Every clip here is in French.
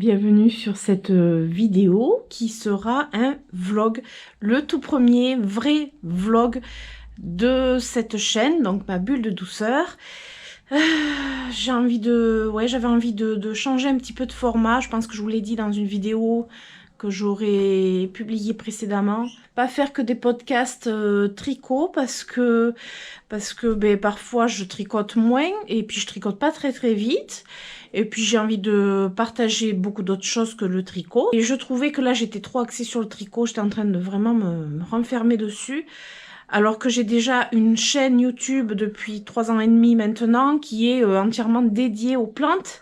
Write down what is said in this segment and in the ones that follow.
bienvenue sur cette vidéo qui sera un vlog, le tout premier vrai vlog de cette chaîne, donc ma bulle de douceur. J'avais envie de changer un petit peu de format. Je pense que je vous l'ai dit dans une vidéo que j'aurais publiée précédemment. Pas faire que des podcasts tricot parce que parfois je tricote moins et puis je tricote pas très vite. Et puis j'ai envie de partager beaucoup d'autres choses que le tricot. Et je trouvais que là j'étais trop axée sur le tricot, j'étais en train de vraiment me renfermer dessus. Alors que j'ai déjà une chaîne YouTube depuis 3 ans et demi maintenant qui est entièrement dédiée aux plantes.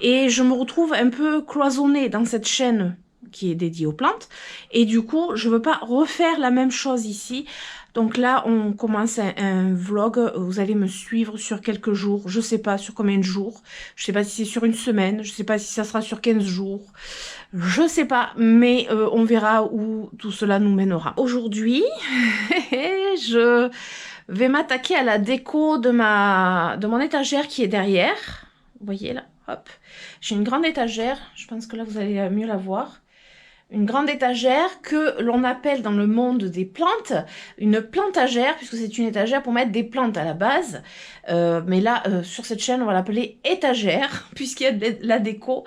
Et je me retrouve un peu cloisonnée dans cette chaîne qui est dédiée aux plantes. Et du coup, je veux pas refaire la même chose ici. Donc là, on commence un vlog. Vous allez me suivre sur quelques jours. Je sais pas sur combien de jours. Je sais pas si c'est sur une semaine. Je sais pas si ça sera sur 15 jours. Je sais pas, mais on verra où tout cela nous mènera. Aujourd'hui, je vais m'attaquer à la déco de mon étagère qui est derrière. Vous voyez là, hop. J'ai une grande étagère. Je pense que là, vous allez mieux la voir. Une grande étagère que l'on appelle dans le monde des plantes une plantagère, puisque c'est une étagère pour mettre des plantes à la base. Mais là, sur cette chaîne, on va l'appeler étagère, puisqu'il y a de la déco.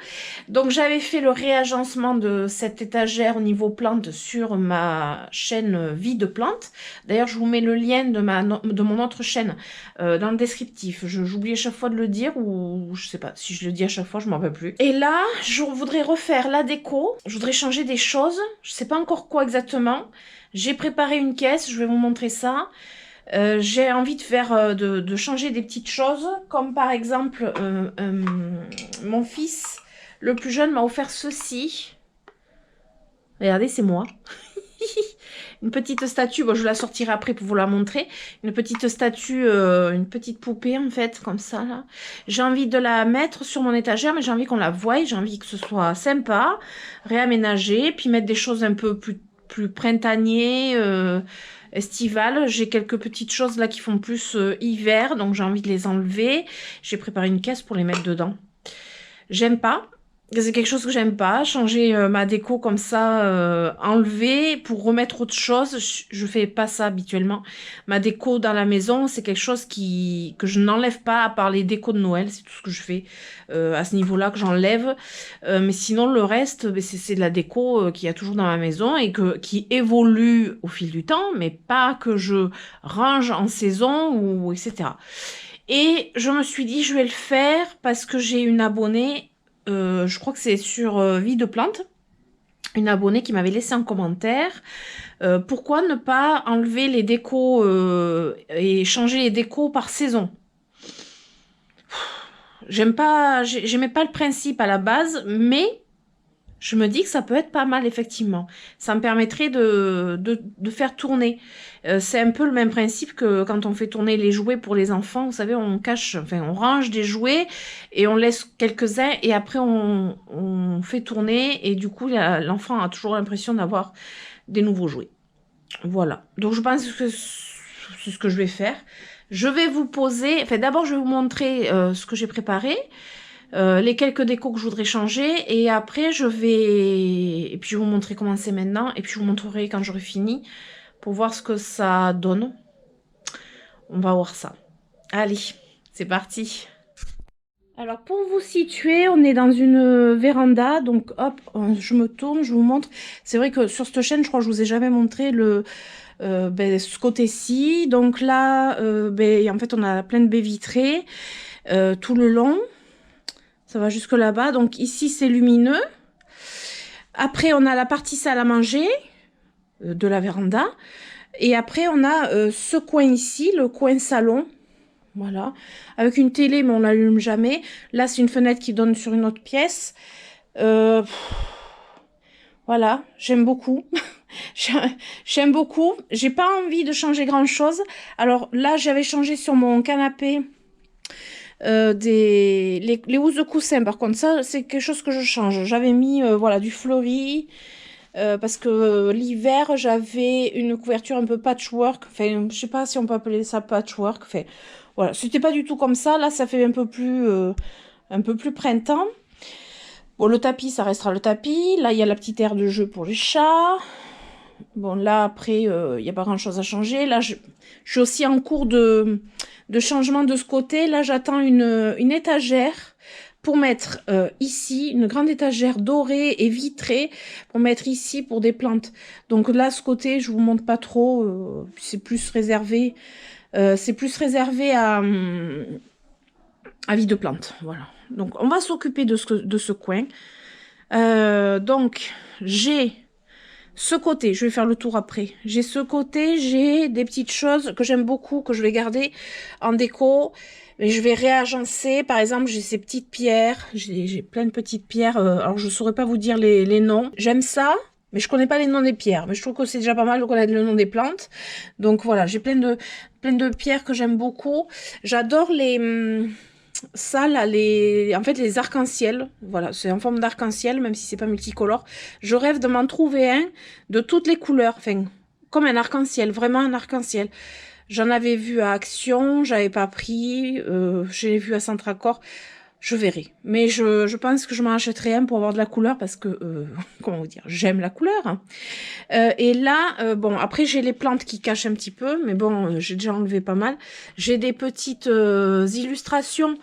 Donc j'avais fait le réagencement de cette étagère au niveau plantes sur ma chaîne vie de plantes. D'ailleurs, je vous mets le lien de mon autre chaîne dans le descriptif. J'oublie à chaque fois de le dire, ou je sais pas, si je le dis à chaque fois, je m'en rappelle plus. Et là, je voudrais refaire la déco. Je voudrais changer des choses, je sais pas encore quoi exactement. J'ai préparé une caisse, je vais vous montrer ça. J'ai envie de faire de changer des petites choses, comme par exemple mon fils le plus jeune m'a offert ceci. Regardez, c'est moi. Une petite statue, bon, je la sortirai après pour vous la montrer. Une petite statue, une petite poupée en fait, comme ça là. J'ai envie de la mettre sur mon étagère, mais j'ai envie qu'on la voie. J'ai envie que ce soit sympa, réaménagé, puis mettre des choses un peu plus printanier, estivales. J'ai quelques petites choses là qui font plus hiver, donc j'ai envie de les enlever. J'ai préparé une caisse pour les mettre dedans. J'aime pas. C'est quelque chose que j'aime pas, changer ma déco comme ça, enlever pour remettre autre chose. Je fais pas ça habituellement. Ma déco dans la maison, c'est quelque chose que je n'enlève pas à part les décos de Noël. C'est tout ce que je fais à ce niveau-là que j'enlève. Mais sinon, le reste, c'est de la déco qu'il y a toujours dans ma maison et qui évolue au fil du temps, mais pas que je range en saison ou etc. Et je me suis dit, je vais le faire parce que j'ai une abonnée. Je crois que c'est sur Vie de Plante, une abonnée qui m'avait laissé un commentaire. Pourquoi ne pas enlever les décos et changer les décos par saison? J'aimais pas le principe à la base, mais je me dis que ça peut être pas mal, effectivement. Ça me permettrait de faire tourner. C'est un peu le même principe que quand on fait tourner les jouets pour les enfants. Vous savez, on range des jouets et on laisse quelques-uns et après on fait tourner. Et du coup, l'enfant a toujours l'impression d'avoir des nouveaux jouets. Voilà. Donc, je pense que c'est ce que je vais faire. Je vais vous poser... Enfin, d'abord, je vais vous montrer ce que j'ai préparé. Les quelques décos que je voudrais changer et après je vais vous montrer comment c'est maintenant et puis je vous montrerai quand j'aurai fini pour voir ce que ça donne. On va voir ça. Allez, c'est parti. Alors pour vous situer, on est dans une véranda, donc hop, je me tourne, je vous montre. C'est vrai que sur cette chaîne, je crois que je vous ai jamais montré ce côté-ci. Donc là, en fait, on a plein de baies vitrées tout le long. Ça va jusque là-bas. Donc ici, c'est lumineux. Après, on a la partie salle à manger de la véranda. Et après, on a ce coin ici, le coin salon. Voilà. Avec une télé, mais on l'allume jamais. Là, c'est une fenêtre qui donne sur une autre pièce. Voilà, j'aime beaucoup. J'aime beaucoup. J'ai pas envie de changer grand-chose. Alors là, j'avais changé sur mon canapé... les housses de coussin, par contre, ça c'est quelque chose que je change. J'avais mis voilà, du fleuri parce que l'hiver j'avais une couverture un peu patchwork. Enfin, je sais pas si on peut appeler ça patchwork. Enfin, voilà, c'était pas du tout comme ça. Là, ça fait un peu plus printemps. Bon, le tapis, ça restera le tapis. Là, il y a la petite aire de jeu pour les chats. Bon, là, après, il n'y a pas grand-chose à changer. Là, je suis aussi en cours de changement de ce côté. Là, j'attends une étagère pour mettre ici, une grande étagère dorée et vitrée, pour mettre ici pour des plantes. Donc là, ce côté, je vous montre pas trop. C'est plus réservé. À vie de plantes. Voilà. Donc, on va s'occuper de ce coin. Donc, j'ai ce côté, je vais faire le tour après. J'ai ce côté, j'ai des petites choses que j'aime beaucoup, que je vais garder en déco. Mais je vais réagencer. Par exemple, j'ai ces petites pierres. J'ai plein de petites pierres. Alors, je ne saurais pas vous dire les noms. J'aime ça, mais je connais pas les noms des pierres. Mais je trouve que c'est déjà pas mal de connaître le nom des plantes. Donc, voilà, j'ai plein de pierres que j'aime beaucoup. J'adore ça là, en fait les arcs-en-ciel, voilà, c'est en forme d'arc-en-ciel, même si c'est pas multicolore. Je rêve de m'en trouver un de toutes les couleurs, enfin, comme un arc-en-ciel, vraiment un arc-en-ciel. J'en avais vu à Action, j'avais pas pris, j'ai vu à Centracor, je verrai. Mais je pense que je m'en achèterai un pour avoir de la couleur parce que, comment vous dire, j'aime la couleur. Hein. Et là, bon, après j'ai les plantes qui cachent un petit peu, mais bon, j'ai déjà enlevé pas mal. J'ai des petites illustrations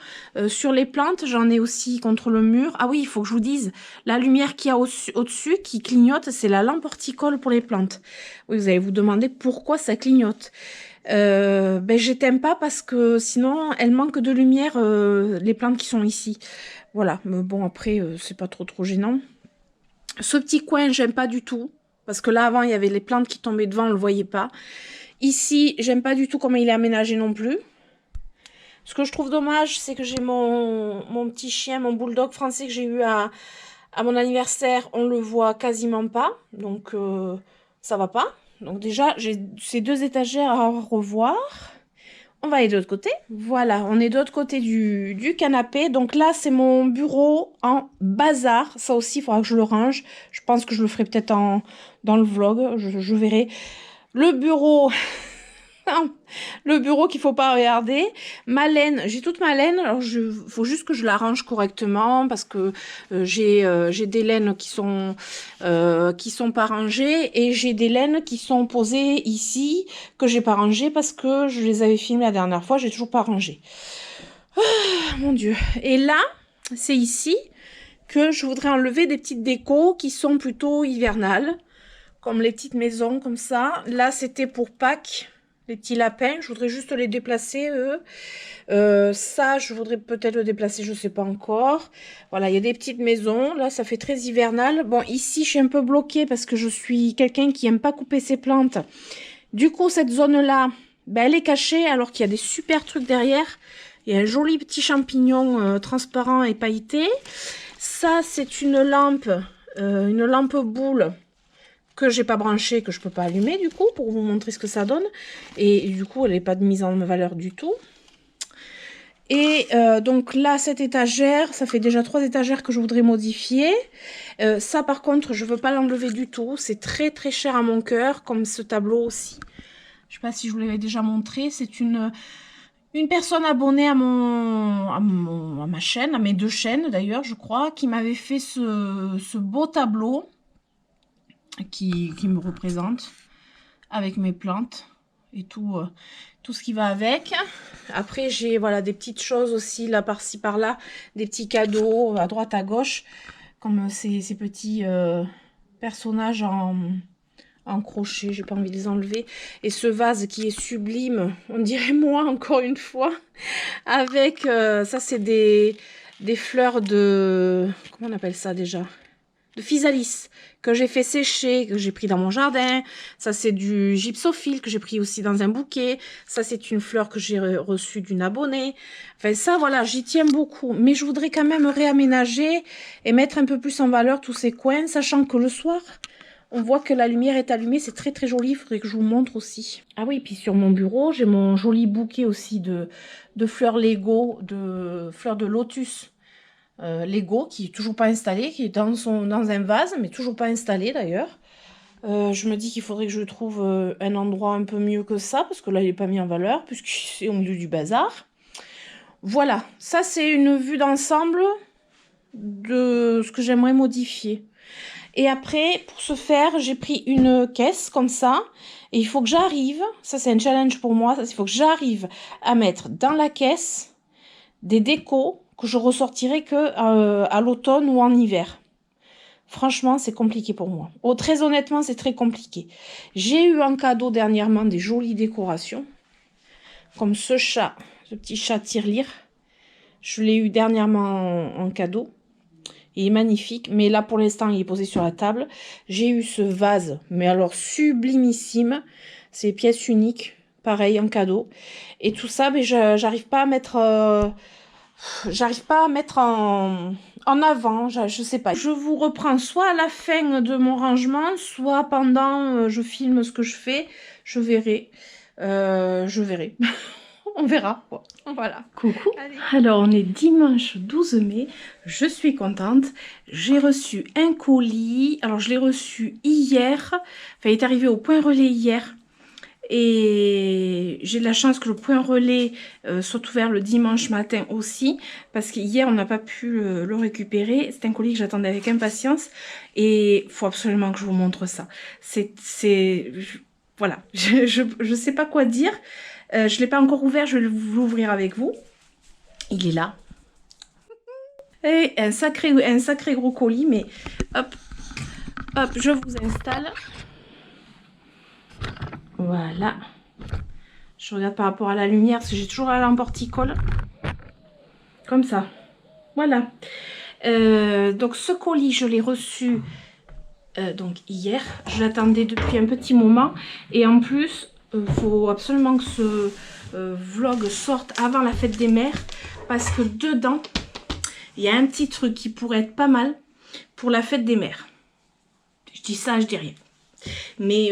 sur les plantes, j'en ai aussi contre le mur. Ah oui, il faut que je vous dise, la lumière qu'il y a au-dessus qui clignote, c'est la lampe horticole pour les plantes. Oui, vous allez vous demander pourquoi ça clignote. Ben j'éteins pas parce que sinon elles manquent de lumière, les plantes qui sont ici. Voilà, mais bon après c'est pas trop gênant. Ce petit coin j'aime pas du tout. Parce que là, avant, il y avait les plantes qui tombaient devant, on ne le voyait pas. Ici, j'aime pas du tout comment il est aménagé non plus. Ce que je trouve dommage, c'est que j'ai mon petit chien, mon bulldog français que j'ai eu à mon anniversaire. On le voit quasiment pas. Donc, ça va pas. Donc déjà, j'ai ces deux étagères à revoir. On va aller de l'autre côté. Voilà, on est de l'autre côté du canapé. Donc là, c'est mon bureau en bazar. Ça aussi, il faudra que je le range. Je pense que je le ferai peut-être dans le vlog. Je verrai. Le bureau... le bureau qu'il faut pas regarder. Ma laine, j'ai toute ma laine. Alors, faut juste que je la range correctement parce que j'ai des laines qui sont pas rangées et j'ai des laines qui sont posées ici que j'ai pas rangées parce que je les avais filmées la dernière fois. J'ai toujours pas rangé. Ah, mon Dieu. Et là, c'est ici que je voudrais enlever des petites décos qui sont plutôt hivernales, comme les petites maisons comme ça. Là, c'était pour Pâques. Les petits lapins, je voudrais juste les déplacer, eux. Ça, je voudrais peut-être le déplacer, je ne sais pas encore. Voilà, il y a des petites maisons. Là, ça fait très hivernal. Bon, ici, je suis un peu bloquée parce que je suis quelqu'un qui n'aime pas couper ses plantes. Du coup, cette zone-là, ben, elle est cachée alors qu'il y a des super trucs derrière. Il y a un joli petit champignon transparent et pailleté. Ça, c'est une lampe boule que j'ai pas branché, que je peux pas allumer du coup, pour vous montrer ce que ça donne. Et du coup, elle n'est pas de mise en valeur du tout. Et donc là, cette étagère, ça fait déjà 3 étagères que je voudrais modifier. Ça, par contre, je veux pas l'enlever du tout. C'est très cher à mon cœur, comme ce tableau aussi. Je sais pas si je vous l'avais déjà montré. C'est une personne abonnée à ma chaîne, à mes 2 chaînes d'ailleurs, je crois, qui m'avait fait ce beau tableau. Qui me représente avec mes plantes et tout ce qui va avec. Après, j'ai voilà des petites choses aussi là par-ci par-là, des petits cadeaux à droite à gauche, comme ces petits personnages en crochet. J'ai pas envie de les enlever. Et ce vase qui est sublime, on dirait moi encore une fois, avec ça c'est des fleurs de, comment on appelle ça déjà, de physalis que j'ai fait sécher, que j'ai pris dans mon jardin. Ça, c'est du gypsophile que j'ai pris aussi dans un bouquet. Ça, c'est une fleur que j'ai reçue d'une abonnée. Enfin, ça, voilà, j'y tiens beaucoup. Mais je voudrais quand même réaménager et mettre un peu plus en valeur tous ces coins, sachant que le soir, on voit que la lumière est allumée. C'est très joli. Il faudrait que je vous montre aussi. Ah oui, puis sur mon bureau, j'ai mon joli bouquet aussi de fleurs Lego, de fleurs de lotus. Lego qui est toujours pas installé, qui est dans un vase, mais toujours pas installé d'ailleurs. Je me dis qu'il faudrait que je trouve un endroit un peu mieux que ça, parce que là il n'est pas mis en valeur, puisque c'est au milieu du bazar. Voilà, ça c'est une vue d'ensemble de ce que j'aimerais modifier. Et après, pour ce faire, j'ai pris une caisse comme ça. Et il faut que j'arrive, ça c'est un challenge pour moi, il faut que j'arrive à mettre dans la caisse des décos que je ressortirai que à l'automne ou en hiver. Franchement, c'est compliqué pour moi. Oh, très honnêtement, c'est très compliqué. J'ai eu en cadeau dernièrement des jolies décorations. Comme ce chat, ce petit chat tirelire. Je l'ai eu dernièrement en cadeau. Il est magnifique, mais là pour l'instant il est posé sur la table. J'ai eu ce vase, mais alors sublimissime. C'est pièce unique, pareil en cadeau. Et tout ça, mais j'arrive pas à mettre, en avant. Je sais pas. Je vous reprends soit à la fin de mon rangement, soit pendant je filme ce que je fais. Je verrai. Je verrai. On verra, quoi. Voilà. Coucou. Allez. Alors, on est dimanche 12 mai. Je suis contente. J'ai reçu un colis. Alors, je l'ai reçu hier. Enfin, il est arrivé au point relais hier. Et j'ai de la chance que le point relais soit ouvert le dimanche matin aussi. Parce qu'hier, on n'a pas pu le récupérer. C'est un colis que j'attendais avec impatience. Et il faut absolument que je vous montre ça. Voilà. Je sais pas quoi dire. Je ne l'ai pas encore ouvert, je vais l'ouvrir avec vous. Il est là. Et un sacré gros colis, mais hop, hop, je vous installe. Voilà. Je regarde par rapport à la lumière, parce que j'ai toujours la lampe horticole. Comme ça. Voilà. Donc ce colis, je l'ai reçu donc hier. Je l'attendais depuis un petit moment. Et en plus... faut absolument que ce vlog sorte avant la fête des mères parce que dedans il y a un petit truc qui pourrait être pas mal pour la fête des mères. Je dis ça, je dis rien. Mais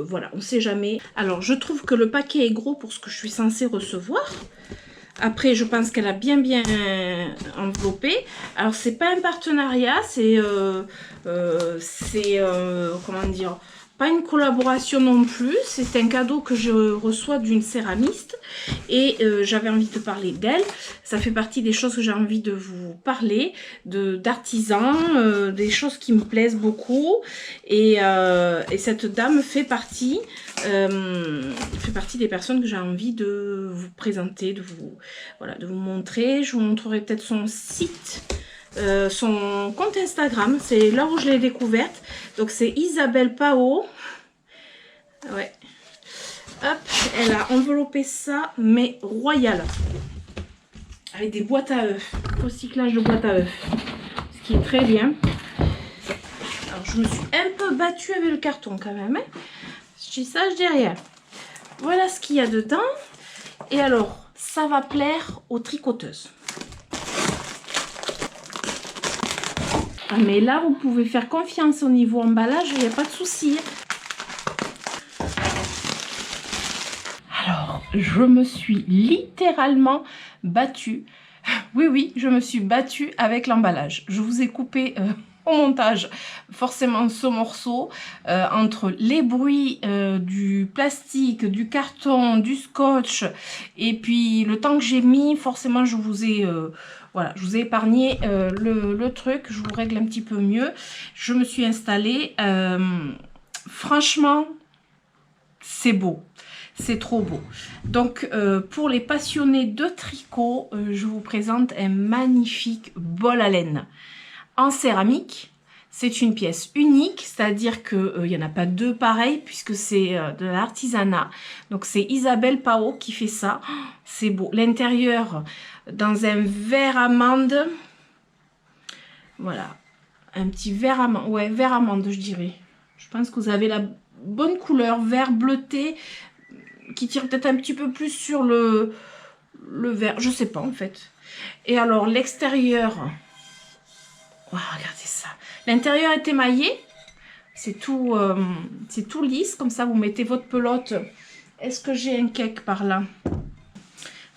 voilà, on sait jamais. Alors je trouve que le paquet est gros pour ce que je suis censée recevoir. Après, je pense qu'elle a bien enveloppé. Alors, c'est pas un partenariat, c'est comment dire, pas une collaboration non plus. C'est un cadeau que je reçois d'une céramiste et j'avais envie de parler d'elle. Ça fait partie des choses que j'ai envie de vous parler, d'artisans, des choses qui me plaisent beaucoup. Et cette dame fait partie des personnes que j'ai envie de vous présenter, de vous montrer. Je vous montrerai peut-être son site. Son compte Instagram, c'est là où je l'ai découverte. Donc c'est Isabelle Pao. Ouais. Hop, elle a enveloppé ça, mais royal. Avec des boîtes à œufs. Recyclage de boîtes à œufs. Ce qui est très bien. Alors je me suis un peu battue avec le carton quand même. Hein. Je dis ça, je dis rien. Voilà ce qu'il y a dedans. Et alors, ça va plaire aux tricoteuses. Ah, mais là, vous pouvez faire confiance au niveau emballage, il n'y a pas de souci. Alors, je me suis littéralement battue. Oui, oui, je me suis battue avec l'emballage. Je vous ai coupé au montage forcément ce morceau entre les bruits du plastique, du carton, du scotch et puis le temps que j'ai mis, forcément je vous ai... voilà, je vous ai épargné le truc, je vous règle un petit peu mieux. Je me suis installée. Franchement, c'est beau. C'est trop beau. Donc, pour les passionnés de tricot, je vous présente un magnifique bol à laine en céramique. C'est une pièce unique, c'est-à-dire qu'il n'y en a pas deux pareils puisque c'est de l'artisanat. Donc, c'est Isabelle Pao qui fait ça. Oh, c'est beau. L'intérieur... dans un vert amande. Voilà. Un petit vert amande. Ouais, vert amande, je dirais. Je pense que vous avez la bonne couleur. Vert bleuté. Qui tire peut-être un petit peu plus sur le vert. Je sais pas, en fait. Et alors, l'extérieur. Oh, regardez ça. L'intérieur est émaillé. C'est tout lisse. Comme ça, vous mettez votre pelote. Est-ce que j'ai un cake par là?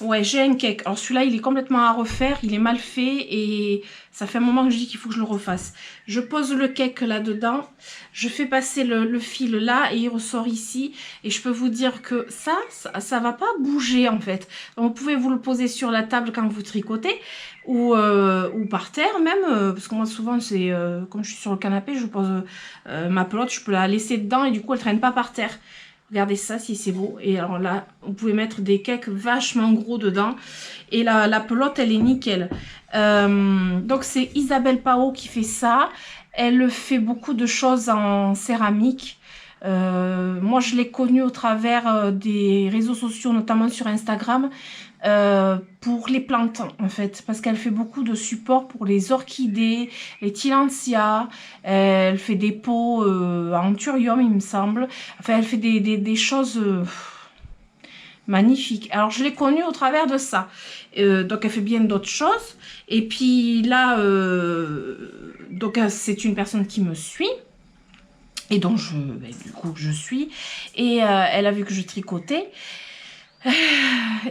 Ouais, j'ai un cake. Alors celui-là, il est complètement à refaire, il est mal fait et ça fait un moment que je dis qu'il faut que je le refasse. Je pose le cake là-dedans, je fais passer le fil là et il ressort ici. Et je peux vous dire que ça va pas bouger en fait. Donc, vous pouvez vous le poser sur la table quand vous tricotez ou par terre même. Parce que moi souvent, c'est comme je suis sur le canapé, je pose ma pelote, je peux la laisser dedans et du coup elle traîne pas par terre. Regardez ça si c'est beau. Et alors là, vous pouvez mettre des cakes vachement gros dedans. Et la pelote, elle est nickel. Donc c'est Isabelle Pao qui fait ça. Elle fait beaucoup de choses en céramique. Moi, je l'ai connue au travers des réseaux sociaux, notamment sur Instagram, pour les plantes, en fait, parce qu'elle fait beaucoup de support pour les orchidées, les tillandsias, elle fait des pots en thurium, il me semble. Enfin, elle fait des choses magnifiques. Alors, je l'ai connue au travers de ça. Donc, elle fait bien d'autres choses. Et puis là, donc c'est une personne qui me suit. Et donc, du coup, je suis. Et elle a vu que je tricotais.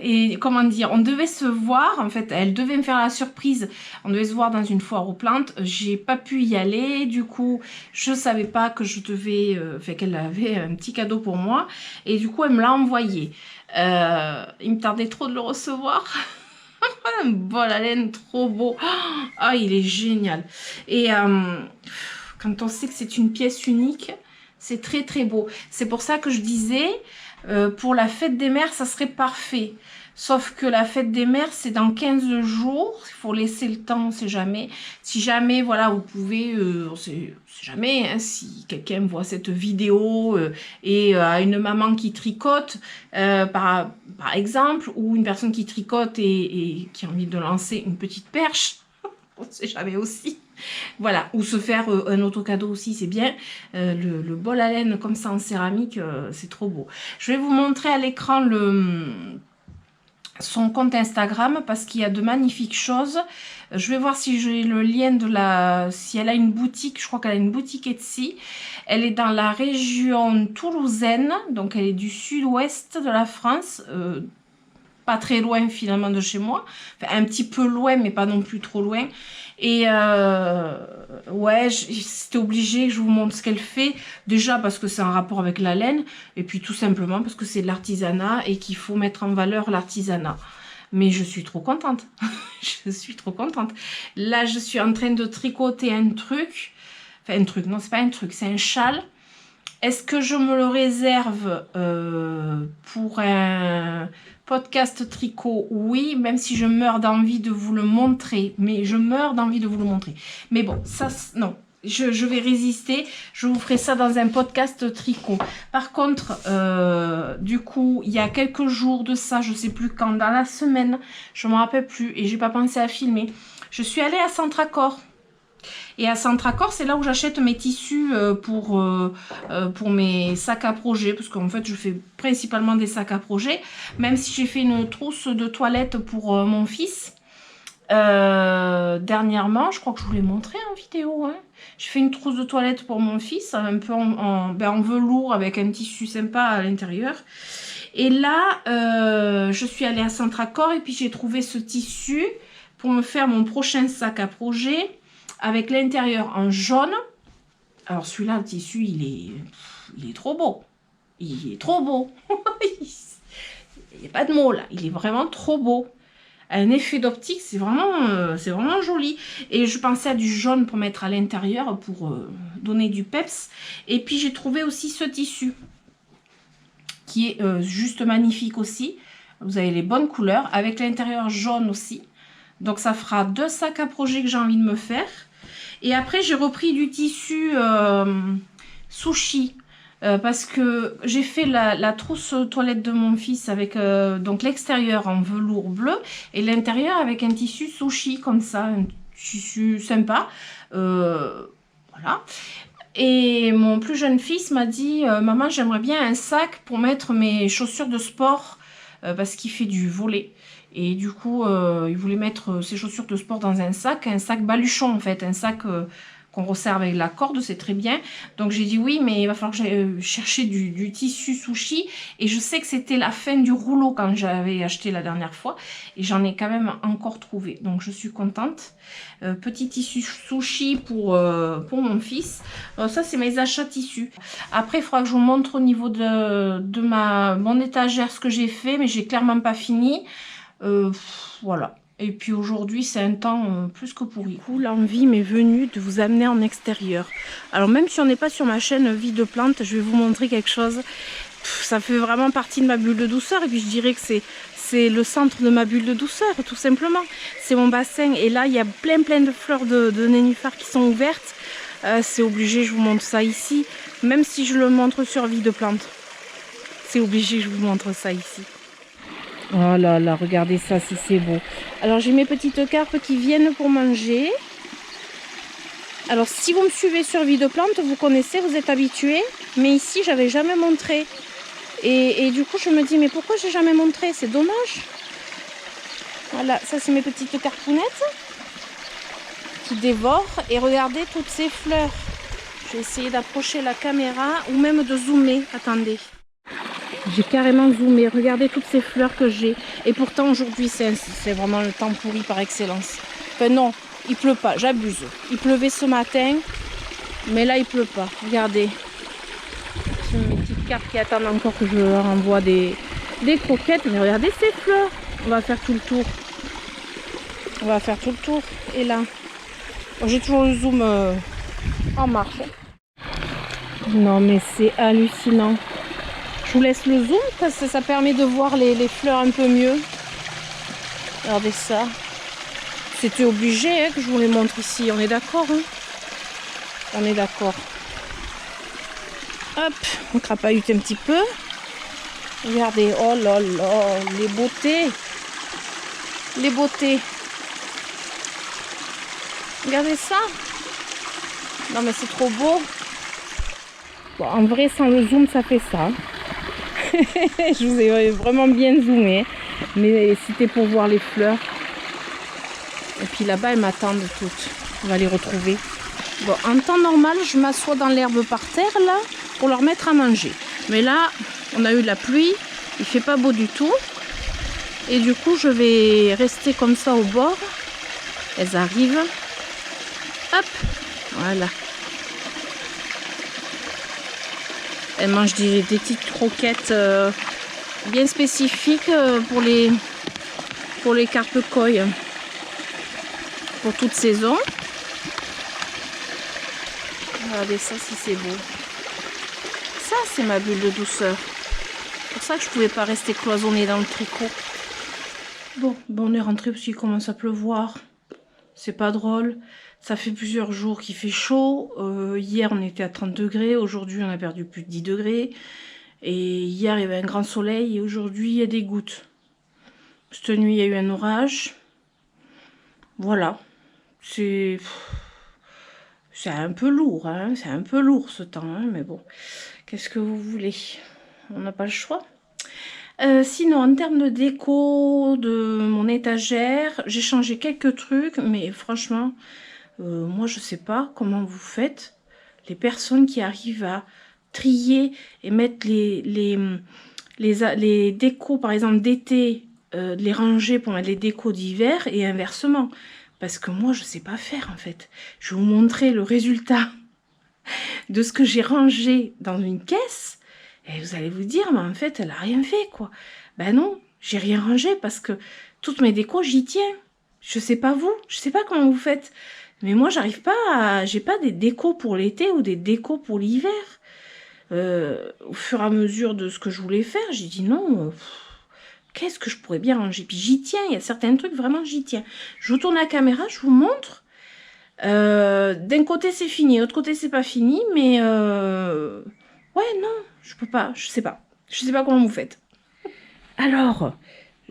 Et comment dire, on devait se voir, en fait, elle devait me faire la surprise. On devait se voir dans une foire aux plantes. J'ai pas pu y aller. Du coup, je savais pas que je devais... Enfin, qu'elle avait un petit cadeau pour moi. Et du coup, elle me l'a envoyé. Il me tardait trop de le recevoir. Un bol à laine trop beau. Ah, il est génial. Et... quand on sait que c'est une pièce unique, c'est très très beau. C'est pour ça que je disais, pour la fête des mères, ça serait parfait. Sauf que la fête des mères, c'est dans 15 jours. Il faut laisser le temps, on ne sait jamais. Si jamais, voilà, vous pouvez, on sait jamais, hein, si quelqu'un voit cette vidéo et a une maman qui tricote, par exemple, ou une personne qui tricote et qui a envie de lancer une petite perche, on ne sait jamais aussi. Voilà, ou se faire un auto-cadeau aussi, c'est bien. Le bol à laine comme ça en céramique, c'est trop beau. Je vais vous montrer à l'écran son compte Instagram parce qu'il y a de magnifiques choses. Je vais voir si j'ai le lien si elle a une boutique. Je crois qu'elle a une boutique Etsy. Elle est dans la région toulousaine, donc elle est du sud-ouest de la France. Pas très loin finalement de chez moi, enfin, un petit peu loin mais pas non plus trop loin. Et ouais, c'était obligé que je vous montre ce qu'elle fait, déjà parce que c'est un rapport avec la laine et puis tout simplement parce que c'est de l'artisanat et qu'il faut mettre en valeur l'artisanat. Mais je suis trop contente. Je suis trop contente. Là, je suis en train de tricoter un truc. Enfin, un truc, non, c'est pas un truc, c'est un châle. Est-ce que je me le réserve pour un podcast tricot? Oui, même si je meurs d'envie de vous le montrer. Mais je meurs d'envie de vous le montrer. Mais bon, ça, non. Je vais résister. Je vous ferai ça dans un podcast tricot. Par contre, du coup, il y a quelques jours de ça, je sais plus quand, dans la semaine, je ne me rappelle plus et j'ai pas pensé à filmer. Je suis allée à Centracor. Et à Centracor, c'est là où j'achète mes tissus pour mes sacs à projet. Parce qu'en fait, je fais principalement des sacs à projet. Même si j'ai fait une trousse de toilette pour mon fils. Dernièrement, je crois que je vous l'ai montré en vidéo. Hein. J'ai fait une trousse de toilette pour mon fils. Un peu en velours avec un tissu sympa à l'intérieur. Et là, je suis allée à Centracor et puis j'ai trouvé ce tissu pour me faire mon prochain sac à projet. Avec l'intérieur en jaune. Alors celui-là, le tissu, il est trop beau. Il est trop beau. Il n'y a pas de mots là. Il est vraiment trop beau. Un effet d'optique, c'est vraiment joli. Et je pensais à du jaune pour mettre à l'intérieur pour donner du peps. Et puis j'ai trouvé aussi ce tissu qui est juste magnifique aussi. Vous avez les bonnes couleurs avec l'intérieur jaune aussi. Donc ça fera 2 sacs à projet que j'ai envie de me faire. Et après, j'ai repris du tissu sushi parce que j'ai fait la trousse toilette de mon fils avec donc l'extérieur en velours bleu et l'intérieur avec un tissu sushi comme ça, un tissu sympa. Voilà. Et mon plus jeune fils m'a dit maman, j'aimerais bien un sac pour mettre mes chaussures de sport parce qu'il fait du volley. Et du coup, il voulait mettre ses chaussures de sport dans un sac baluchon en fait, un sac qu'on resserre avec la corde, c'est très bien. Donc j'ai dit oui, mais il va falloir que j'aille chercher du tissu sushi. Et je sais que c'était la fin du rouleau quand j'avais acheté la dernière fois. Et j'en ai quand même encore trouvé. Donc je suis contente. Petit tissu sushi pour mon fils. Ça, c'est mes achats tissus. Après, il faudra que je vous montre au niveau de mon étagère ce que j'ai fait. Mais j'ai clairement pas fini. Voilà. Et puis aujourd'hui, c'est un temps plus que pourri. Du coup, l'envie m'est venue de vous amener en extérieur. Alors même si on n'est pas sur ma chaîne Vie de Plantes, je vais vous montrer quelque chose. Ça fait vraiment partie de ma bulle de douceur. Et puis je dirais que c'est le centre de ma bulle de douceur, tout simplement. C'est mon bassin. Et là, il y a plein de fleurs de nénuphars qui sont ouvertes. C'est obligé, je vous montre ça ici. Même si je le montre sur Vie de Plantes. C'est obligé, je vous montre ça ici. Oh là là, regardez ça si c'est beau. Alors j'ai mes petites carpes qui viennent pour manger. Alors si vous me suivez sur Vie de Plantes, vous connaissez, vous êtes habitués. Mais ici, j'avais jamais montré. Et du coup, je me dis, mais pourquoi j'ai jamais montré? C'est dommage. Voilà, ça c'est mes petites carpounettes qui dévorent. Et regardez toutes ces fleurs. Je vais essayer d'approcher la caméra ou même de zoomer. Attendez. J'ai carrément zoomé, regardez toutes ces fleurs que j'ai. Et pourtant aujourd'hui c'est vraiment le temps pourri par excellence. Enfin non, il pleut pas, j'abuse. Il pleuvait ce matin, mais là il pleut pas. Regardez. J'ai mes petites cartes qui attendent encore que je leur envoie des croquettes. Mais regardez ces fleurs. On va faire tout le tour. On va faire tout le tour. Et là, j'ai toujours le zoom en marche. Non mais c'est hallucinant. Je vous laisse le zoom parce que ça permet de voir les fleurs un peu mieux. Regardez ça. C'était obligé que je vous les montre ici. On est d'accord, hein? On est d'accord. Hop, on crapahute un petit peu. Regardez, oh là là, les beautés. Les beautés. Regardez ça. Non mais c'est trop beau. Bon, en vrai, sans le zoom, ça fait ça. Je vous ai vraiment bien zoomé, mais c'était pour voir les fleurs. Et puis là-bas, elles m'attendent toutes. On va les retrouver. Bon, en temps normal, je m'assois dans l'herbe par terre là pour leur mettre à manger. Mais là, on a eu de la pluie, il fait pas beau du tout. Et du coup, je vais rester comme ça au bord. Elles arrivent. Hop, voilà. Elle mange des petites croquettes bien spécifiques pour les carpes koi. Pour toute saison. Regardez ça si c'est beau. Ça c'est ma bulle de douceur. C'est pour ça que je pouvais pas rester cloisonnée dans le tricot. Bon, on est rentré parce qu'il commence à pleuvoir. C'est pas drôle. Ça fait plusieurs jours qu'il fait chaud. Hier, on était à 30 degrés. Aujourd'hui, on a perdu plus de 10 degrés. Et hier, il y avait un grand soleil. Et aujourd'hui, il y a des gouttes. Cette nuit, il y a eu un orage. Voilà. C'est un peu lourd. Hein. C'est un peu lourd ce temps. Hein. Mais bon, qu'est-ce que vous voulez? On n'a pas le choix. Sinon, en termes de déco de mon étagère, j'ai changé quelques trucs. Mais franchement... moi, je sais pas comment vous faites. Les personnes qui arrivent à trier et mettre les décos, par exemple, d'été, les ranger pour mettre les décos d'hiver et inversement. Parce que moi, je sais pas faire, en fait. Je vais vous montrer le résultat de ce que j'ai rangé dans une caisse. Et vous allez vous dire, mais en fait, elle a rien fait, quoi. Ben non, j'ai rien rangé parce que toutes mes décos, j'y tiens. Je sais pas vous, je sais pas comment vous faites. Mais moi, j'arrive pas à... J'ai pas des décos pour l'été ou des décos pour l'hiver. Au fur et à mesure de ce que je voulais faire, j'ai dit non, qu'est-ce que je pourrais bien ranger? Puis j'y tiens, il y a certains trucs, vraiment, j'y tiens. Je vous tourne la caméra, je vous montre. D'un côté, c'est fini, de l'autre côté, c'est pas fini, mais... Ouais, non, je peux pas, je sais pas. Je sais pas comment vous faites. Alors...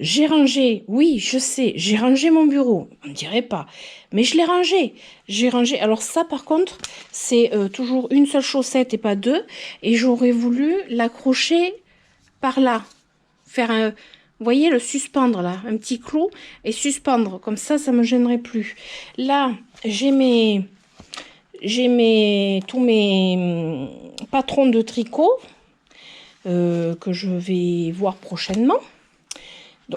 J'ai rangé, oui, je sais, j'ai rangé mon bureau, on ne dirait pas, mais je l'ai rangé, j'ai rangé. Alors ça, par contre, c'est toujours une seule chaussette et pas deux, et j'aurais voulu l'accrocher par là, faire un, vous voyez, le suspendre là, un petit clou, et suspendre, comme ça me gênerait plus. Là, j'ai J'ai tous mes patrons de tricot que je vais voir prochainement.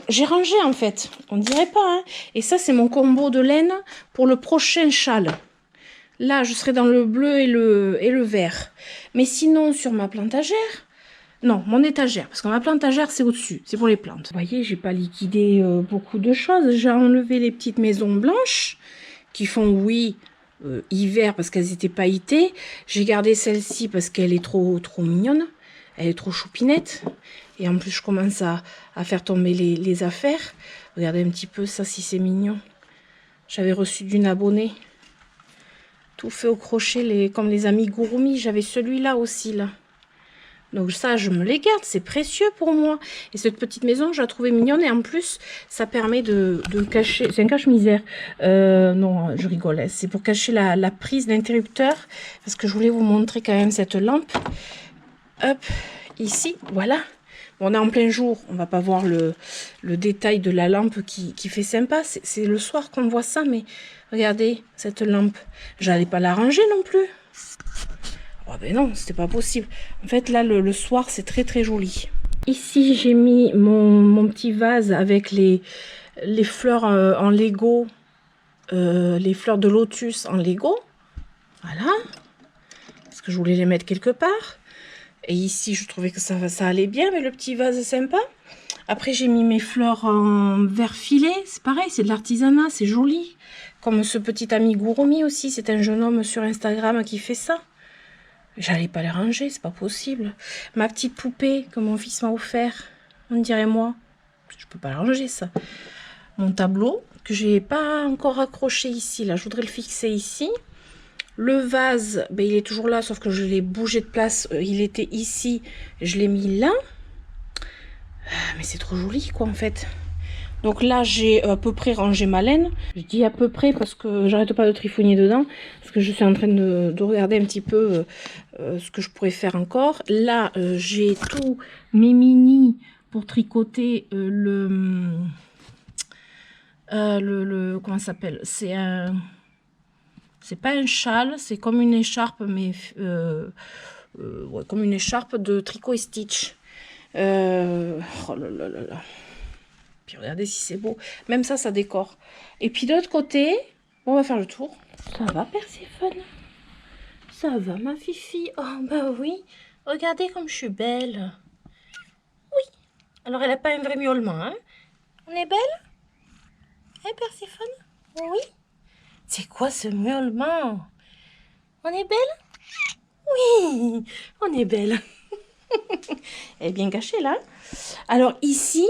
J'ai rangé en fait, on dirait pas, hein. Et ça c'est mon combo de laine pour le prochain châle. Là je serai dans le bleu et le vert. Mais sinon sur ma plantagère, non, mon étagère, parce que ma plantagère c'est au-dessus, c'est pour les plantes. Vous voyez, j'ai pas liquidé beaucoup de choses. J'ai enlevé les petites maisons blanches qui font oui hiver parce qu'elles étaient pailletées. J'ai gardé celle-ci parce qu'elle est trop mignonne. Elle est trop choupinette. Et en plus, je commence à faire tomber les affaires. Regardez un petit peu ça, si c'est mignon. J'avais reçu d'une abonnée. Tout fait au crochet, comme les amigurumi. J'avais celui-là aussi, là. Donc ça, je me les garde. C'est précieux pour moi. Et cette petite maison, je la trouvais mignonne. Et en plus, ça permet de cacher... C'est un cache-misère. Non, je rigole. C'est pour cacher la prise d'interrupteur. Parce que je voulais vous montrer quand même cette lampe. Hop, ici, voilà. On est en plein jour, on va pas voir le détail de la lampe qui fait sympa. C'est le soir qu'on voit ça, mais regardez cette lampe. J'allais pas la ranger non plus. Oh ben non, c'était pas possible. En fait, là, le soir, c'est très joli. Ici, j'ai mis mon petit vase avec les fleurs en Lego. Les fleurs de lotus en Lego. Voilà. Parce que je voulais les mettre quelque part. Et ici, je trouvais que ça allait bien, mais le petit vase est sympa. Après, j'ai mis mes fleurs en vert filet. C'est pareil, c'est de l'artisanat, c'est joli. Comme ce petit amigurumi aussi. C'est un jeune homme sur Instagram qui fait ça. J'allais pas les ranger, c'est pas possible. Ma petite poupée que mon fils m'a offert. On dirait moi. Je peux pas la ranger, ça. Mon tableau, que j'ai pas encore accroché ici. Là, je voudrais le fixer ici. Le vase, ben, il est toujours là, sauf que je l'ai bougé de place. Il était ici, je l'ai mis là. Mais c'est trop joli, quoi, en fait. Donc là, j'ai à peu près rangé ma laine. Je dis à peu près parce que j'arrête pas de trifouiller dedans. Parce que je suis en train de regarder un petit peu ce que je pourrais faire encore. Là, j'ai tous mes mini pour tricoter comment ça s'appelle? C'est un... C'est pas un châle, c'est comme une écharpe, mais ouais, comme une écharpe de tricot et stitch. Oh là là là là. Puis regardez si c'est beau. Même ça, ça décore. Et puis de l'autre côté, on va faire le tour. Ça va, Perséphone? Ça va, ma fifi? Oh, bah oui. Regardez comme je suis belle. Oui. Alors, elle n'a pas un vrai miaulement, hein? On est belle? Hein, Perséphone? Oui. C'est quoi ce miaulement? On est belle? Oui, on est belle. Elle est bien cachée là. Alors ici,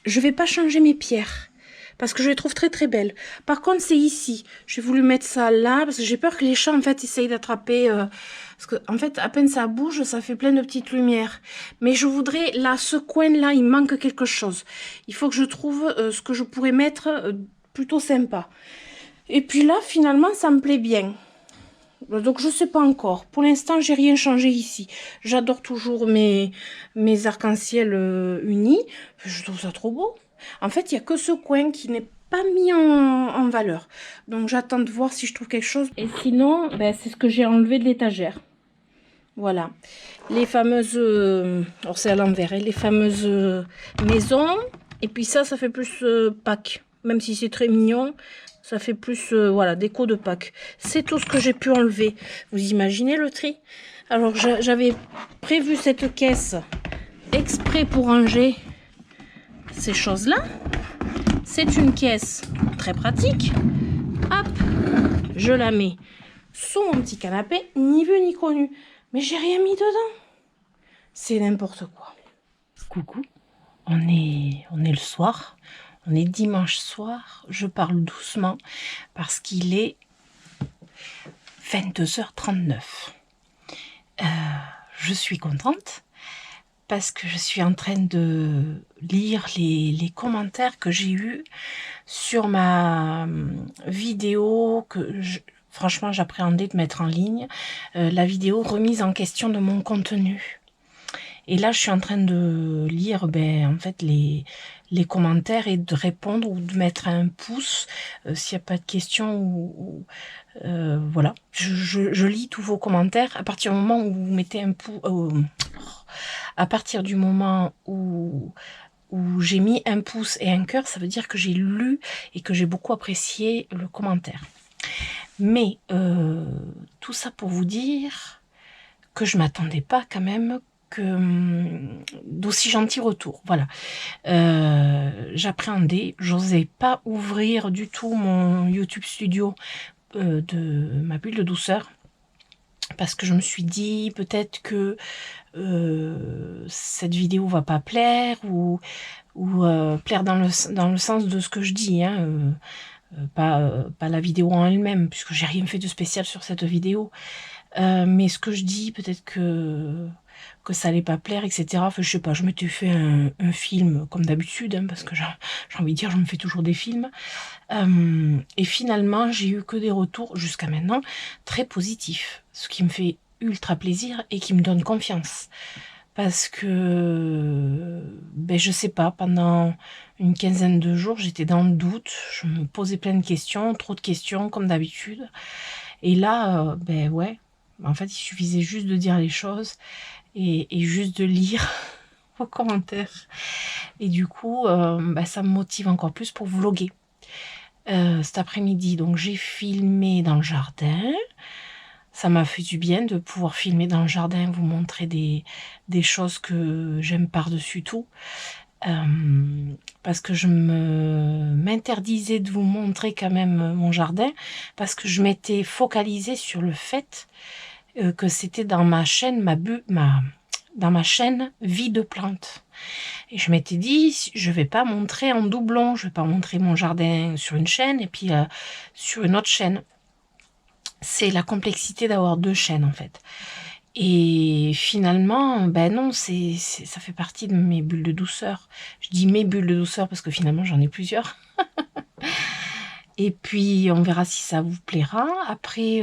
je vais pas changer mes pierres. Parce que je les trouve très belles. Par contre, c'est ici. J'ai voulu mettre ça là. Parce que j'ai peur que les chats, en fait, essayent d'attraper. Parce que, en fait, à peine ça bouge, ça fait plein de petites lumières. Mais je voudrais, là, ce coin-là, il manque quelque chose. Il faut que je trouve ce que je pourrais mettre plutôt sympa. Et puis là, finalement, ça me plaît bien. Donc, je sais pas encore. Pour l'instant, j'ai rien changé ici. J'adore toujours mes arcs-en-ciel unis. Je trouve ça trop beau. En fait, il n'y a que ce coin qui n'est pas mis en valeur. Donc, j'attends de voir si je trouve quelque chose. Et sinon, ben, c'est ce que j'ai enlevé de l'étagère. Voilà. Les fameuses... alors, c'est à l'envers. Hein, les fameuses maisons. Et puis ça fait plus Pâques. Même si c'est très mignon. Ça fait plus, voilà, déco de Pâques. C'est tout ce que j'ai pu enlever. Vous imaginez le tri? Alors, j'avais prévu cette caisse exprès pour ranger ces choses-là. C'est une caisse très pratique. Hop, je la mets sous mon petit canapé, ni vu ni connu. Mais j'ai rien mis dedans. C'est n'importe quoi. Coucou, on est le soir. On est dimanche soir, je parle doucement parce qu'il est 22h39. Je suis contente parce que je suis en train de lire les commentaires que j'ai eus sur ma vidéo que franchement j'appréhendais de mettre en ligne, la vidéo remise en question de mon contenu. Et là, je suis en train de lire en fait les commentaires et de répondre ou de mettre un pouce s'il n'y a pas de questions voilà. Je lis tous vos commentaires à partir du moment où vous mettez un pouce. À partir du moment où j'ai mis un pouce et un cœur, ça veut dire que j'ai lu et que j'ai beaucoup apprécié le commentaire. Mais tout ça pour vous dire que je m'attendais pas quand même d'aussi gentils retours. Voilà. J'appréhendais, j'osais pas ouvrir du tout mon YouTube Studio de ma bulle de douceur. Parce que je me suis dit peut-être que cette vidéo va pas plaire ou plaire dans le sens de ce que je dis, hein, pas la vidéo en elle-même, puisque j'ai rien fait de spécial sur cette vidéo. Mais ce que je dis, peut-être que ça allait pas plaire, etc. Enfin, je sais pas, je m'étais fait un film comme d'habitude, hein, parce que j'ai envie de dire, je me fais toujours des films. Et finalement, j'ai eu que des retours, jusqu'à maintenant, très positifs. Ce qui me fait ultra plaisir et qui me donne confiance. Parce que, ben, je sais pas, pendant une quinzaine de jours, j'étais dans le doute. Je me posais plein de questions, trop de questions, comme d'habitude. Et là, ben ouais, en fait, il suffisait juste de dire les choses et juste de lire vos commentaires. Et du coup, ben, ça me motive encore plus pour vlogger. Cet après-midi, donc j'ai filmé dans le jardin. Ça m'a fait du bien de pouvoir filmer dans le jardin, vous montrer des choses que j'aime par-dessus tout. Parce que je m'interdisais de vous montrer quand même mon jardin, parce que je m'étais focalisée sur le fait que c'était dans ma chaîne, dans ma chaîne Vie de plantes. Et je m'étais dit, je vais pas montrer en doublon, je vais pas montrer mon jardin sur une chaîne et puis sur une autre chaîne. C'est la complexité d'avoir deux chaînes en fait. Et finalement, ben non, ça fait partie de mes bulles de douceur. Je dis mes bulles de douceur parce que finalement j'en ai plusieurs. Et puis on verra si ça vous plaira. Après,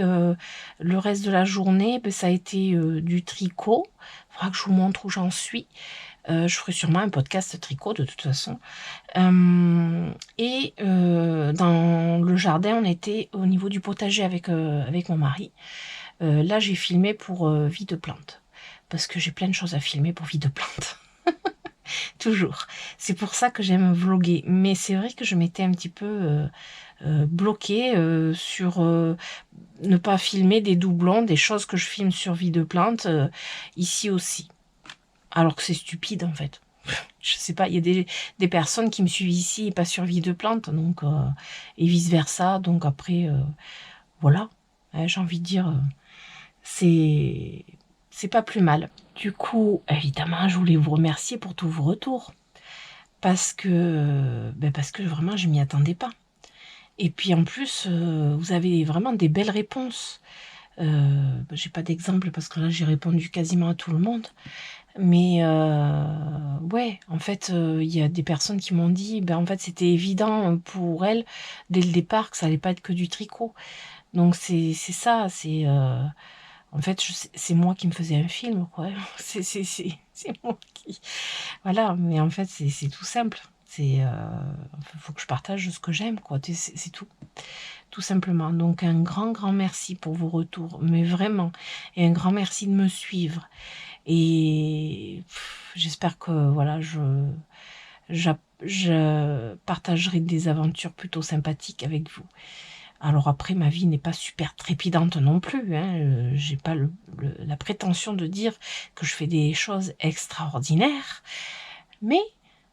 le reste de la journée, ben, ça a été du tricot. Il faudra que je vous montre où j'en suis. Je ferai sûrement un podcast tricot de toute façon. Et dans le jardin, on était au niveau du potager avec mon mari. Là, j'ai filmé pour Vie de plante. Parce que j'ai plein de choses à filmer pour Vie de plante. Toujours. C'est pour ça que j'aime vlogger. Mais c'est vrai que je m'étais un petit peu bloquée sur ne pas filmer des doublons, des choses que je filme sur Vie de plante, ici aussi. Alors que c'est stupide en fait. Je sais pas, il y a des personnes qui me suivent ici et pas sur Vie de plante, donc et vice versa. Donc après, voilà, j'ai envie de dire, c'est pas plus mal. Du coup, évidemment, je voulais vous remercier pour tous vos retours parce que vraiment je m'y attendais pas. Et puis en plus, vous avez vraiment des belles réponses. J'ai pas d'exemple parce que là j'ai répondu quasiment à tout le monde. Mais ouais, en fait, il y a des personnes qui m'ont dit, ben en fait, c'était évident pour elles dès le départ que ça allait pas être que du tricot. Donc c'est ça, c'est en fait, c'est moi qui me faisais un film, quoi. C'est moi qui, voilà. Mais en fait, c'est tout simple. C'est faut que je partage ce que j'aime, quoi. C'est tout simplement. Donc un grand merci pour vos retours, mais vraiment, et un grand merci de me suivre. Et j'espère que voilà, je partagerai des aventures plutôt sympathiques avec vous. Alors après, ma vie n'est pas super trépidante non plus, hein. J'ai pas la prétention de dire que je fais des choses extraordinaires, mais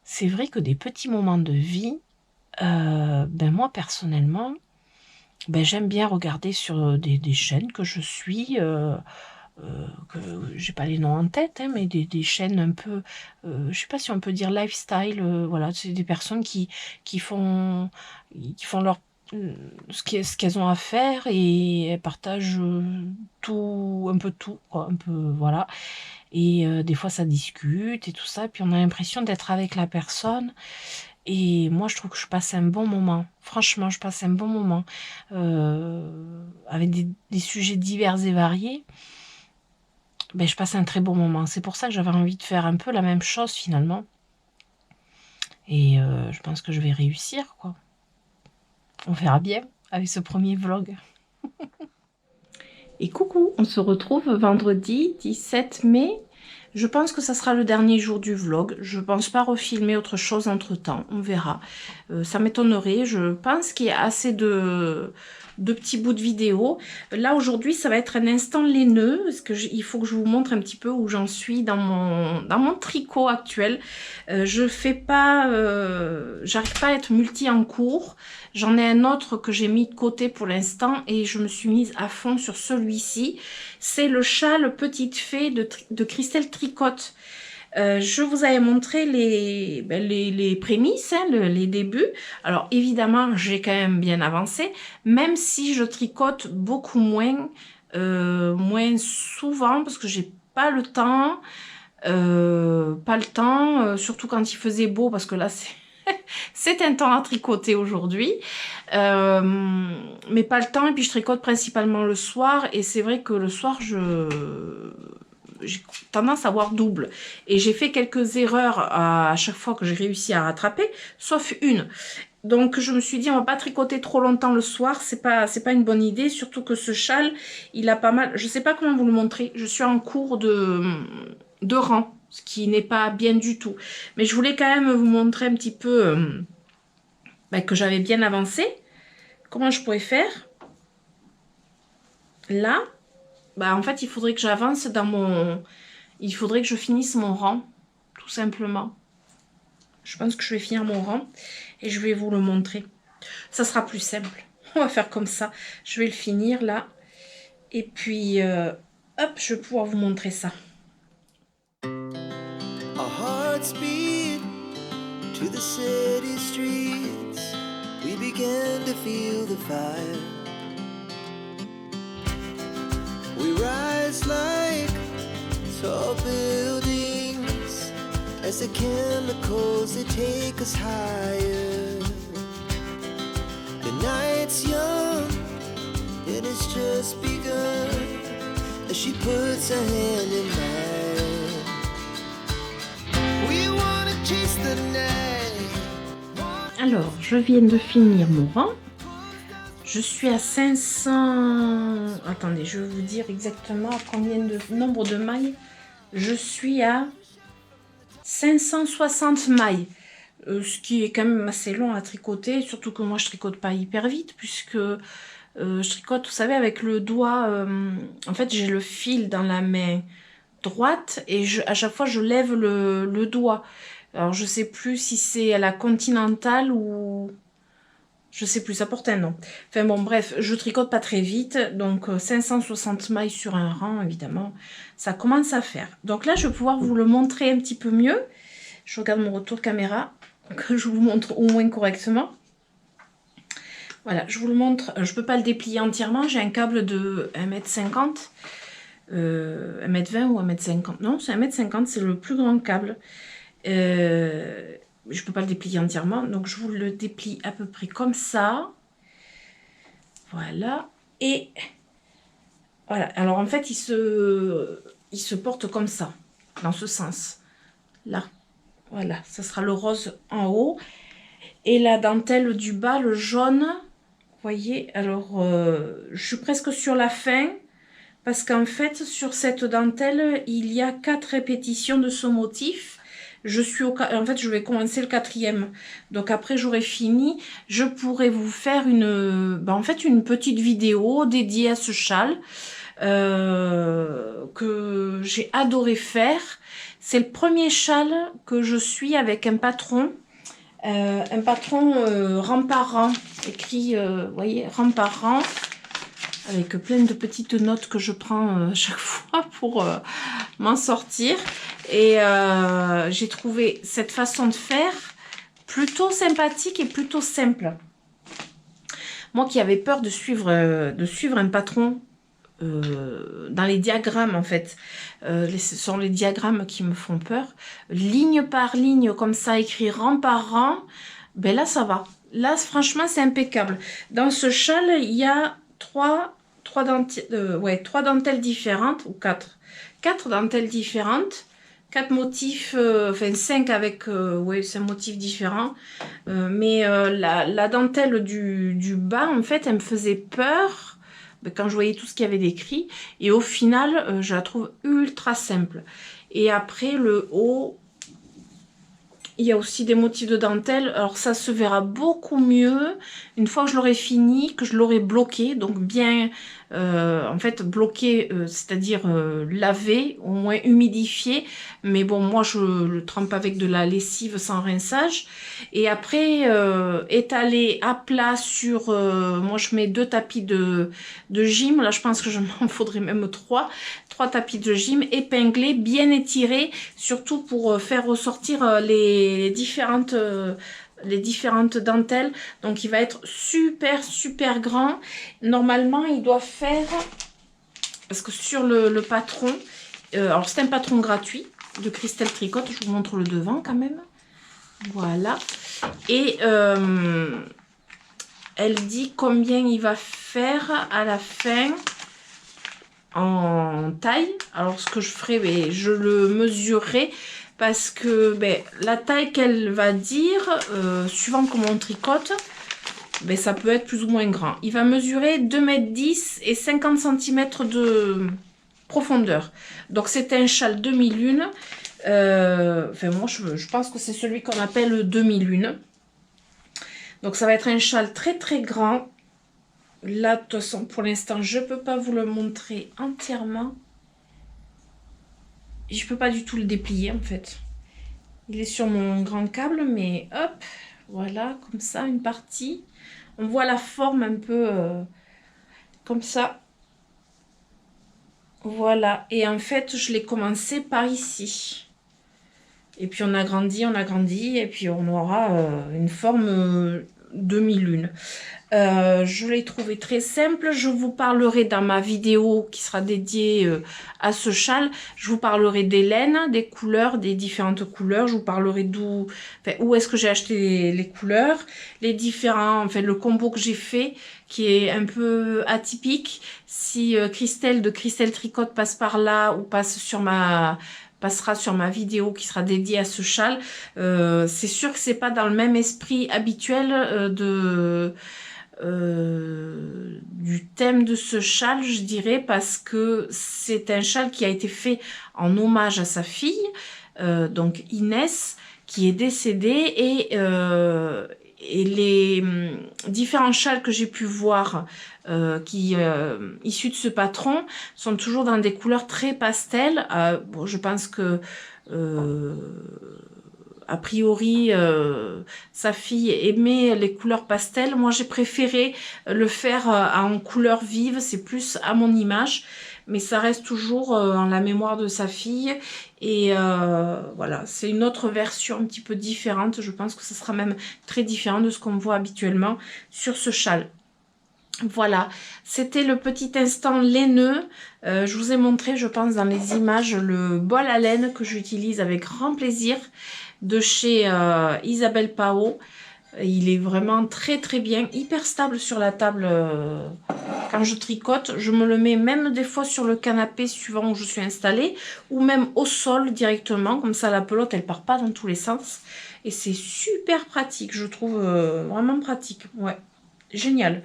c'est vrai que des petits moments de vie, ben moi personnellement, ben j'aime bien regarder sur des chaînes que je suis, que j'ai pas les noms en tête, hein, mais des chaînes un peu, je sais pas si on peut dire lifestyle, voilà, c'est des personnes qui font leur ce qu'elles ont à faire et elles partagent tout, un peu tout, quoi, un peu, voilà. Et des fois ça discute et tout ça, puis on a l'impression d'être avec la personne. Et moi, je trouve que je passe un bon moment. Franchement, je passe un bon moment avec des sujets divers et variés. Je passe un très bon moment. C'est pour ça que j'avais envie de faire un peu la même chose finalement. Et je pense que je vais réussir, quoi. On verra bien avec ce premier vlog. Et coucou, on se retrouve vendredi 17 mai. Je pense que ça sera le dernier jour du vlog. Je pense pas refilmer autre chose entre temps. On verra. Ça m'étonnerait. Je pense qu'il y a assez de petits bouts de vidéo. Là aujourd'hui ça va être un instant laineux parce que il faut que je vous montre un petit peu où j'en suis dans mon tricot actuel. Je fais pas, j'arrive pas à être multi en cours. J'en ai un autre que j'ai mis de côté pour l'instant et je me suis mise à fond sur celui-ci. C'est le châle Petite Fée de Christelle Tricotte. Je vous avais montré les prémices, hein, les débuts. Alors évidemment, j'ai quand même bien avancé, même si je tricote beaucoup moins, moins souvent, parce que j'ai pas le temps. Surtout quand il faisait beau, parce que là, c'est un temps à tricoter aujourd'hui. Mais pas le temps, et puis je tricote principalement le soir, et c'est vrai que le soir, j'ai tendance à voir double et j'ai fait quelques erreurs à chaque fois que j'ai réussi à rattraper, sauf une. Donc je me suis dit on va pas tricoter trop longtemps le soir, c'est pas une bonne idée, surtout que ce châle il a pas mal, je sais pas comment vous le montrer, je suis en cours de rang, ce qui n'est pas bien du tout, mais je voulais quand même vous montrer un petit peu que j'avais bien avancé. Comment je pourrais faire là? En fait, il faudrait que j'avance dans mon... Il faudrait que je finisse mon rang, tout simplement. Je pense que je vais finir mon rang et je vais vous le montrer. Ça sera plus simple. On va faire comme ça. Je vais le finir là. Et puis, hop, je vais pouvoir vous montrer ça. Our hearts beat to the city streets. We began to feel the fire. We rise like tall buildings as the chemicals they take us higher. The night's young and it's just begun as she puts her hand in mine. We wanna chase the night. Alors, je viens de finir mon rang. Je suis à 500... Attendez, je vais vous dire exactement à combien de nombre de mailles. Je suis à 560 mailles. Ce qui est quand même assez long à tricoter. Surtout que moi, je tricote pas hyper vite. Puisque je tricote, vous savez, avec le doigt... en fait, j'ai le fil dans la main droite. Et à chaque fois, je lève le doigt. Alors, je sais plus si c'est à la continentale ou... Je sais plus, ça porte un nom. Enfin bon, bref, je tricote pas très vite. Donc 560 mailles sur un rang, évidemment, ça commence à faire. Donc là, je vais pouvoir vous le montrer un petit peu mieux. Je regarde mon retour caméra, que je vous montre au moins correctement. Voilà, je vous le montre. Je peux pas le déplier entièrement. J'ai un câble de 1,50 m. 1,20 m ou 1,50 m. Non, c'est 1,50 m, c'est le plus grand câble. Je peux pas le déplier entièrement, donc je vous le déplie à peu près comme ça. Voilà. Et voilà. Alors en fait, il se porte comme ça, dans ce sens. Là. Voilà. Ça sera le rose en haut. Et la dentelle du bas, le jaune. Vous voyez, alors je suis presque sur la fin. Parce qu'en fait, sur cette dentelle, il y a 4 répétitions de ce motif. En fait, je vais commencer le 4e. Donc après, j'aurai fini. Je pourrai vous faire en fait, une petite vidéo dédiée à ce châle que j'ai adoré faire. C'est le premier châle que je suis avec un patron. Un patron rang par rang. Écrit, vous voyez, rang par rang. Avec plein de petites notes que je prends chaque fois pour m'en sortir. Et j'ai trouvé cette façon de faire plutôt sympathique et plutôt simple. Moi qui avais peur de suivre un patron dans les diagrammes en fait. Ce sont les diagrammes qui me font peur. Ligne par ligne comme ça, écrit rang par rang. Ben là ça va. Là franchement c'est impeccable. Dans ce châle il y a 3 dentelles différentes, ou 4 dentelles différentes, 4 motifs, enfin 5 avec ouais, 5 motifs différents. Mais la dentelle du bas, en fait, elle me faisait peur quand je voyais tout ce qu'il y avait d'écrit. Et au final, je la trouve ultra simple. Et après, le haut, il y a aussi des motifs de dentelle. Alors ça se verra beaucoup mieux une fois que je l'aurai fini, que je l'aurai bloqué. Donc bien, en fait, bloqué, c'est-à-dire lavé, au moins humidifié. Mais bon, moi, je le trempe avec de la lessive sans rinçage. Et après, étaler à plat sur... moi, je mets 2 tapis de gym. Là, je pense que je m'en faudrait même 3 tapis de gym épinglés, bien étirés, surtout pour faire ressortir les différentes dentelles. Donc il va être super grand. Normalement il doit faire, parce que sur le patron, alors c'est un patron gratuit de Christelle Tricotte, je vous montre le devant quand même, voilà. Et elle dit combien il va faire à la fin en taille. Alors ce que je ferai, ben, je le mesurerai parce que ben, la taille qu'elle va dire, suivant comment on tricote, ben, ça peut être plus ou moins grand. Il va mesurer 2,10 m et 50 cm de profondeur. Donc c'est un châle demi-lune. Enfin moi je pense que c'est celui qu'on appelle demi-lune. Donc ça va être un châle très grand. Là, de toute façon, pour l'instant, je ne peux pas vous le montrer entièrement. Et je ne peux pas du tout le déplier, en fait. Il est sur mon grand câble, mais hop, voilà, comme ça, une partie. On voit la forme un peu comme ça. Voilà, et en fait, je l'ai commencé par ici. Et puis, on agrandit, et puis on aura une forme demi-lune. Je l'ai trouvé très simple. Je vous parlerai dans ma vidéo qui sera dédiée à ce châle. Je vous parlerai des laines, des couleurs, des différentes couleurs. Je vous parlerai d'où, enfin, où est-ce que j'ai acheté les couleurs, les différents, enfin le combo que j'ai fait qui est un peu atypique. Si Christelle de Christelle Tricotte passe par là ou passera sur ma vidéo qui sera dédiée à ce châle, c'est sûr que c'est pas dans le même esprit habituel du thème de ce châle, je dirais, parce que c'est un châle qui a été fait en hommage à sa fille, donc Inès, qui est décédée, et les différents châles que j'ai pu voir issus de ce patron sont toujours dans des couleurs très pastel. Bon, je pense que a priori, sa fille aimait les couleurs pastel. Moi, j'ai préféré le faire en couleurs vives. C'est plus à mon image. Mais ça reste toujours en la mémoire de sa fille. Et voilà, c'est une autre version un petit peu différente. Je pense que ce sera même très différent de ce qu'on voit habituellement sur ce châle. Voilà, c'était le petit instant laineux. Je vous ai montré, je pense, dans les images, le bol à laine que j'utilise avec grand plaisir de chez Isabelle Pao. Il est vraiment très bien, hyper stable sur la table quand je tricote. Je me le mets même des fois sur le canapé suivant où je suis installée, ou même au sol directement, comme ça la pelote elle part pas dans tous les sens. Et c'est super pratique, je trouve vraiment pratique, ouais, génial.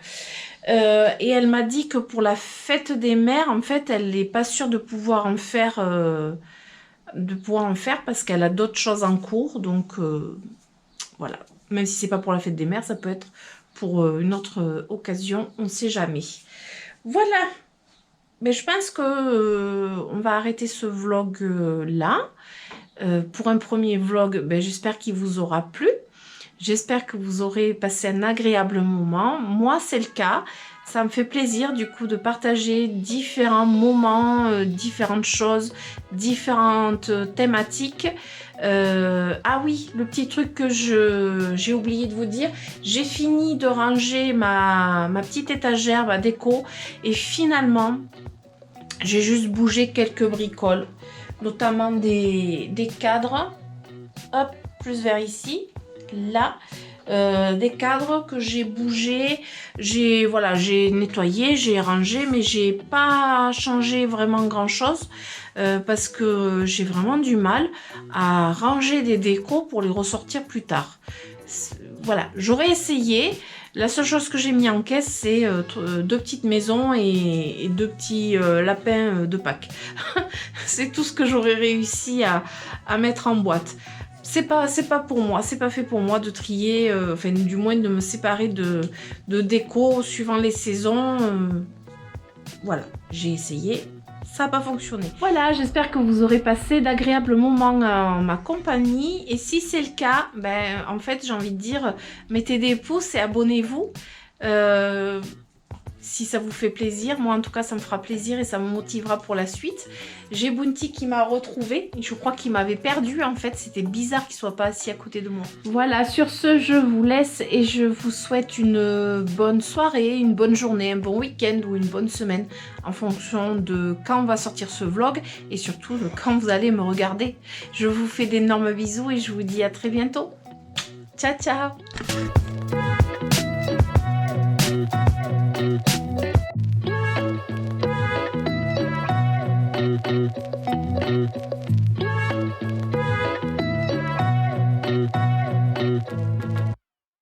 Et elle m'a dit que pour la fête des mères, en fait, elle n'est pas sûre de pouvoir en faire, parce qu'elle a d'autres choses en cours. Donc, voilà. Même si c'est pas pour la fête des mères, ça peut être pour une autre occasion. On ne sait jamais. Voilà. Mais je pense que on va arrêter ce vlog là. Pour un premier vlog, ben, j'espère qu'il vous aura plu. J'espère que vous aurez passé un agréable moment. Moi, c'est le cas. Ça me fait plaisir du coup de partager différents moments, différentes choses, différentes thématiques. Ah oui, le petit truc que j'ai oublié de vous dire, j'ai fini de ranger ma petite étagère, ma déco, et finalement, j'ai juste bougé quelques bricoles, notamment des cadres, hop, plus vers ici. Là, des cadres que j'ai bougé, voilà, j'ai nettoyé, j'ai rangé, mais j'ai pas changé vraiment grand chose parce que j'ai vraiment du mal à ranger des décos pour les ressortir plus tard. Voilà, j'aurais essayé. La seule chose que j'ai mis en caisse, c'est 2 petites maisons et 2 petits lapins de Pâques. C'est tout ce que j'aurais réussi à mettre en boîte. C'est pas pour moi, c'est pas fait pour moi de trier, enfin du moins de me séparer de déco suivant les saisons. Voilà, j'ai essayé. Ça n'a pas fonctionné. Voilà, j'espère que vous aurez passé d'agréables moments en ma compagnie. Et si c'est le cas, ben, en fait, j'ai envie de dire, mettez des pouces et abonnez-vous. Si ça vous fait plaisir, moi en tout cas ça me fera plaisir et ça me motivera pour la suite. J'ai Bounty qui m'a retrouvée, je crois qu'il m'avait perdu en fait, c'était bizarre qu'il soit pas assis à côté de moi. Voilà, sur ce je vous laisse et je vous souhaite une bonne soirée, une bonne journée, un bon week-end ou une bonne semaine en fonction de quand va sortir ce vlog et surtout de quand vous allez me regarder. Je vous fais d'énormes bisous et je vous dis à très bientôt. Ciao ciao. Thank you.